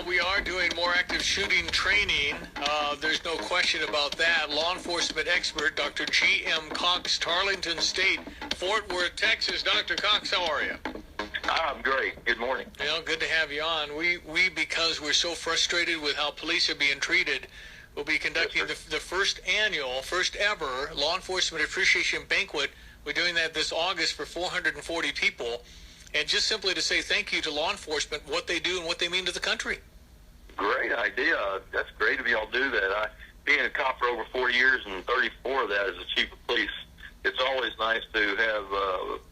Well, we are doing more active shooting training. There's no question about that. Law enforcement expert Dr. G.M. Cox, Tarleton State, Fort Worth, Texas. Dr. Cox, how are you? I'm great. Good morning. Well, good to have you on. We because we're so frustrated with how police are being treated, will be conducting the first ever Law Enforcement Appreciation Banquet. We're doing that this August for 440 people. And just simply to say thank you to law enforcement, what they do and what they mean to the country. Great idea. That's great of y'all do that. Being a cop for over 40 years and 34 of that as the chief of police, it's always nice to have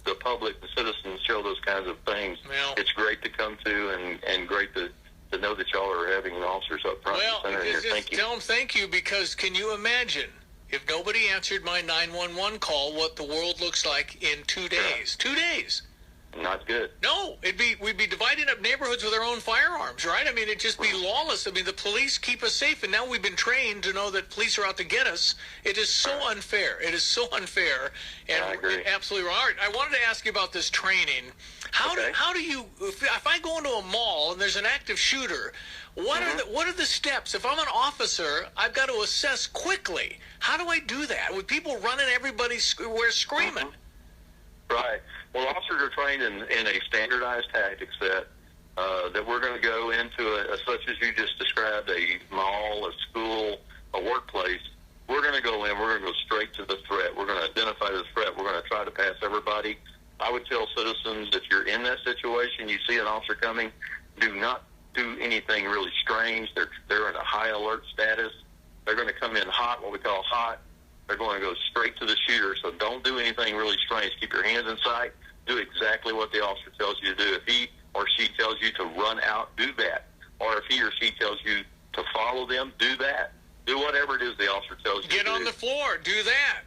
the public, the citizens show those kinds of things. Well, it's great to come to and great to know that y'all are having officers up front and center here. Thank you. Tell them thank you, because can you imagine if nobody answered my 911 call, what the world looks like in 2 days? 2 days. Not good. No, we'd be dividing up neighborhoods with our own firearms, right? I mean, it'd just be lawless. I mean, the police keep us safe, and now we've been trained to know that police are out to get us. It is so unfair. It is so unfair, and I agree. Absolutely wrong. All right, I wanted to ask you about this training. How do you, if I go into a mall and there's an active shooter, what are the steps? If I'm an officer, I've got to assess quickly. How do I do that with people running everybody screaming? Right. Well, officers are trained in a standardized tactic set that we're going to go into, such as you just described, a mall, a school, a workplace. We're going to go in. We're going to go straight to the threat. We're going to identify the threat. We're going to try to pass everybody. I would tell citizens, if you're in that situation, you see an officer coming, do not do anything really strange. They're in a high alert status. They're going to come in hot, what we call hot. They're going to go straight to the shooter, so don't do anything really strange. Keep your hands in sight. Do exactly what the officer tells you to do. If he or she tells you to run out, do that. Or if he or she tells you to follow them, do that. Do whatever it is the officer tells you to do. Get on the floor. Do that.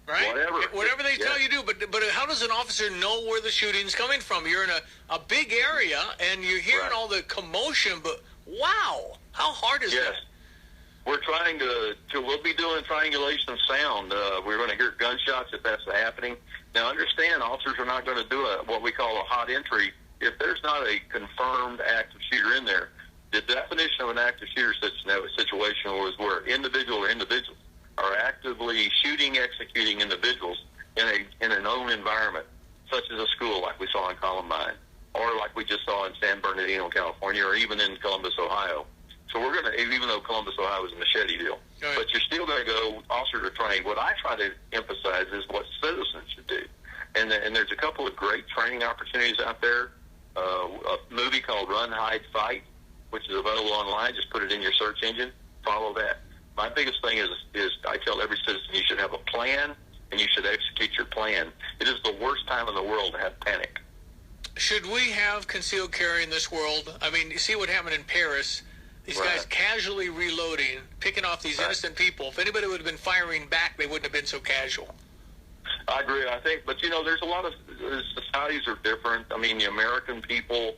Right? Whatever they tell you to do. But how does an officer know where the shooting's coming from? You're in a big area, and you're hearing all the commotion, but wow, how hard is that? We're trying we'll be doing triangulation of sound. We're going to hear gunshots if that's happening. Now, understand, officers are not going to do what we call a hot entry if there's not a confirmed active shooter in there. The definition of an active shooter situation was where individuals are actively shooting, executing individuals in a known environment, such as a school like we saw in Columbine, or like we just saw in San Bernardino, California, or even in Columbus, Ohio. So we're going to, even though Columbus, Ohio is a machete deal, but you're still going to go, officers are trained. What I try to emphasize is what citizens should do. And there's a couple of great training opportunities out there. A movie called Run, Hide, Fight, which is available online. Just put it in your search engine. Follow that. My biggest thing is I tell every citizen you should have a plan and you should execute your plan. It is the worst time in the world to have panic. Should we have concealed carry in this world? I mean, you see what happened in Paris. These guys casually reloading, picking off these innocent people. If anybody would have been firing back, they wouldn't have been so casual. I agree, I think. But, there's a lot of societies are different. I mean, the American people,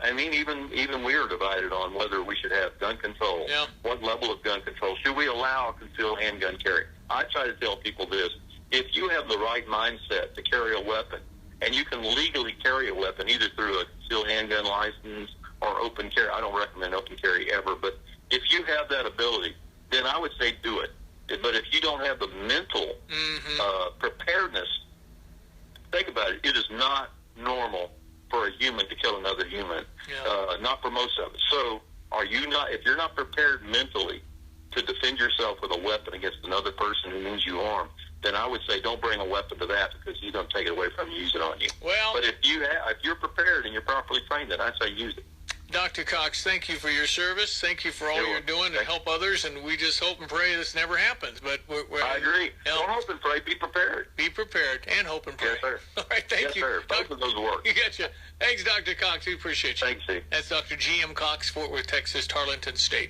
even we are divided on whether we should have gun control. Yeah. What level of gun control? Should we allow concealed handgun carry? I try to tell people this. If you have the right mindset to carry a weapon, and you can legally carry a weapon either through a concealed handgun license or open carry. I don't recommend open carry ever, but if you have that ability, then I would say do it. But if you don't have the mental preparedness, think about it. It is not normal for a human to kill another human, not for most of us. So if you're not prepared mentally to defend yourself with a weapon against another person who means you harm, then I would say don't bring a weapon to that, because he's going to take it away from you, use it on you. Well, but if you're prepared and you're properly trained, then I'd say use it. Dr. Cox, thank you for your service. Thank you for all you're doing to help others, and we just hope and pray this never happens. But I agree. Don't hope and pray. Be prepared. Be prepared and hope and pray. Yes, sir. All right, thank you. Yes, sir. Both of those work. You betcha. Thanks, Dr. Cox. We appreciate you. Thanks, Steve. That's Dr. G.M. Cox, Fort Worth, Texas, Tarleton State.